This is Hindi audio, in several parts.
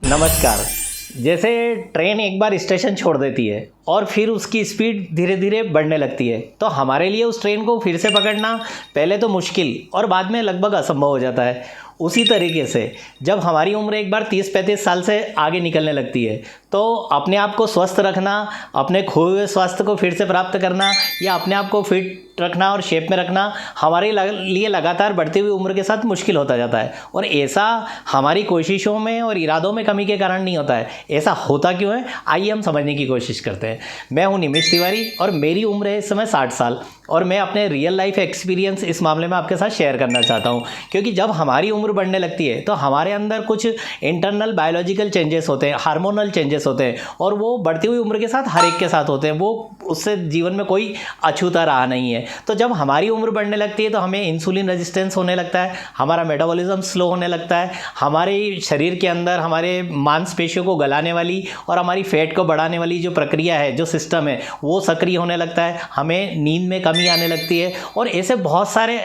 नमस्कार। जैसे ट्रेन एक बार स्टेशन छोड़ देती है और फिर उसकी स्पीड धीरे धीरे बढ़ने लगती है, तो हमारे लिए उस ट्रेन को फिर से पकड़ना पहले तो मुश्किल और बाद में लगभग असंभव हो जाता है। उसी तरीके से जब हमारी उम्र एक बार 30-35 साल से आगे निकलने लगती है, तो अपने आप को स्वस्थ रखना, अपने खोए हुए स्वास्थ्य को फिर से प्राप्त करना या अपने आप को फिट रखना और शेप में रखना हमारे लिए लगातार बढ़ती हुई उम्र के साथ मुश्किल होता जाता है। और ऐसा हमारी कोशिशों में और इरादों में कमी के कारण नहीं होता है। ऐसा होता क्यों है, आइए हम समझने की कोशिश करते हैं। मैं हूं निमिष तिवारी और मेरी उम्र है इस समय 60 साल और मैं अपने रियल लाइफ एक्सपीरियंस इस मामले में आपके साथ शेयर करना चाहता हूं। क्योंकि जब हमारी उम्र बढ़ने लगती है तो हमारे अंदर कुछ इंटरनल बायोलॉजिकल चेंजेस होते हैं, हार्मोनल चेंजेस होते हैं और वो बढ़ती हुई उम्र के साथ हर एक के साथ होते हैं। वो उससे जीवन में कोई अछूता रहा नहीं है। तो जब हमारी उम्र बढ़ने लगती है तो हमें इंसुलिन रेजिस्टेंस होने लगता है, हमारा मेटाबॉलिज्म स्लो होने लगता है, हमारे शरीर के अंदर हमारे मांसपेशियों को गलाने वाली और हमारी फैट को बढ़ाने वाली जो प्रक्रिया है, जो सिस्टम है, वो सक्रिय होने लगता है, हमें नींद में कमी आने लगती है और ऐसे बहुत सारे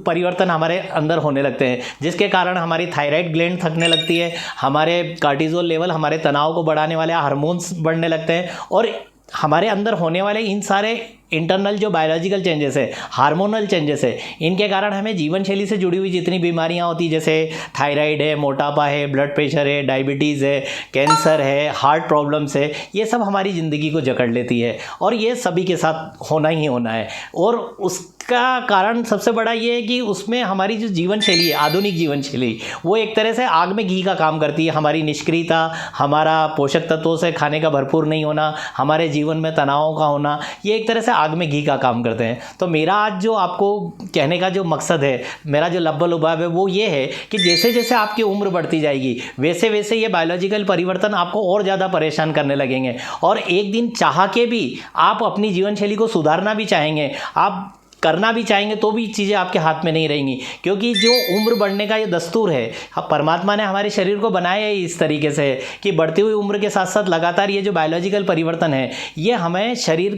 परिवर्तन हमारे अंदर होने लगते हैं, जिसके कारण हमारी थायराइड ग्लैंड थकने लगती है, हमारे कार्टिसोल लेवल, हमारे तनाव को बढ़ाने वाले हार्मोन्स बढ़ने लगते हैं और हमारे अंदर होने वाले इन सारे इंटरनल जो बायोलॉजिकल चेंजेस है, हार्मोनल चेंजेस है, इनके कारण हमें जीवन शैली से जुड़ी हुई जितनी बीमारियां होती, जैसे थायराइड है, मोटापा है, ब्लड प्रेशर है, डायबिटीज़ है, कैंसर है, हार्ट प्रॉब्लम्स है, ये सब हमारी ज़िंदगी को जकड़ लेती है और ये सभी के साथ होना ही होना है। और उसका कारण सबसे बड़ा ये है कि उसमें हमारी जो जीवन शैली है, आधुनिक जीवन शैली, वो एक तरह से आग में घी का काम करती है। हमारी निष्क्रियता, हमारा पोषक तत्वों से खाने का भरपूर नहीं होना, हमारे जीवन में तनावों का होना, ये एक तरह से आग में घी का काम करते हैं। तो मेरा आज जो आपको कहने का जो मकसद है, मेरा जो लब्बल लुभाव है, वो ये है कि जैसे जैसे आपकी उम्र बढ़ती जाएगी वैसे वैसे ये बायोलॉजिकल परिवर्तन आपको और ज़्यादा परेशान करने लगेंगे और एक दिन चाह के भी आप अपनी जीवन शैली को सुधारना भी चाहेंगे, आप करना भी चाहेंगे तो भी चीज़ें आपके हाथ में नहीं रहेंगी। क्योंकि जो उम्र बढ़ने का ये दस्तूर है, परमात्मा ने हमारे शरीर को बनाया है इस तरीके से कि बढ़ती हुई उम्र के साथ साथ लगातार ये जो बायोलॉजिकल परिवर्तन है, ये हमें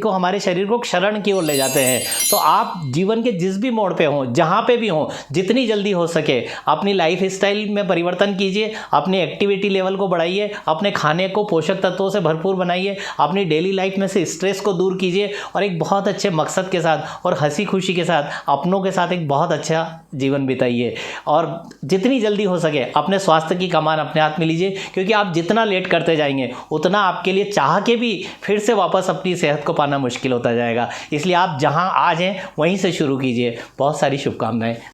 हमारे शरीर को क्षरण की ओर ले जाते हैं। तो आप जीवन के जिस भी मोड़ पे हों, जहाँ पे भी हों, जितनी जल्दी हो सके अपनी लाइफ स्टाइल में परिवर्तन कीजिए, अपनी एक्टिविटी लेवल को बढ़ाइए, अपने खाने को पोषक तत्वों से भरपूर बनाइए, अपनी डेली लाइफ में से स्ट्रेस को दूर कीजिए और एक बहुत अच्छे मकसद के साथ और हंसी खुशी के साथ, अपनों के साथ एक बहुत अच्छा जीवन बिताइए और जितनी जल्दी हो सके अपने स्वास्थ्य की कमान अपने हाथ में लीजिए। क्योंकि आप जितना लेट करते जाएंगे उतना आपके लिए चाह के भी फिर से वापस अपनी सेहत को पाना मुश्किल होता जाएगा। इसलिए आप जहां आज हैं वहीं से शुरू कीजिए। बहुत सारी शुभकामनाएं।